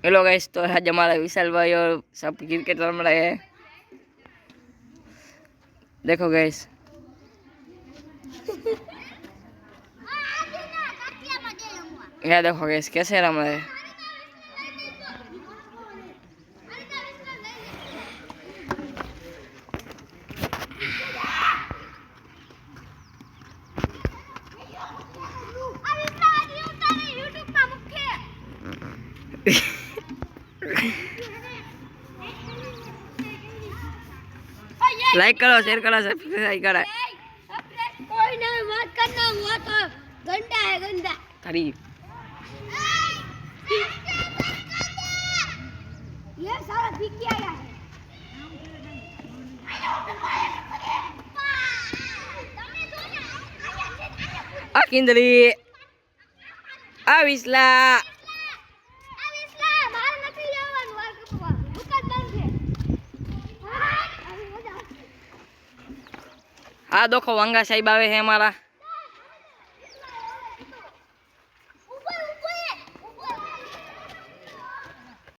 Hello guys, तो आज हमारा विशाल भाई और सब क्रिकेट रन रहे हैं। देखो गाइस, यहाँ देखो गाइस कैसे रन रहे हैं। लाइक करो, शेयर करो, सब्सक्राइब करो। कोई नहीं मत करना, वो तो गंदा है, गंदा। तारी ये सारा बिक गया है। Kindri, Awisla. हाँ देखो वंगा साहिब आवे है हमारा।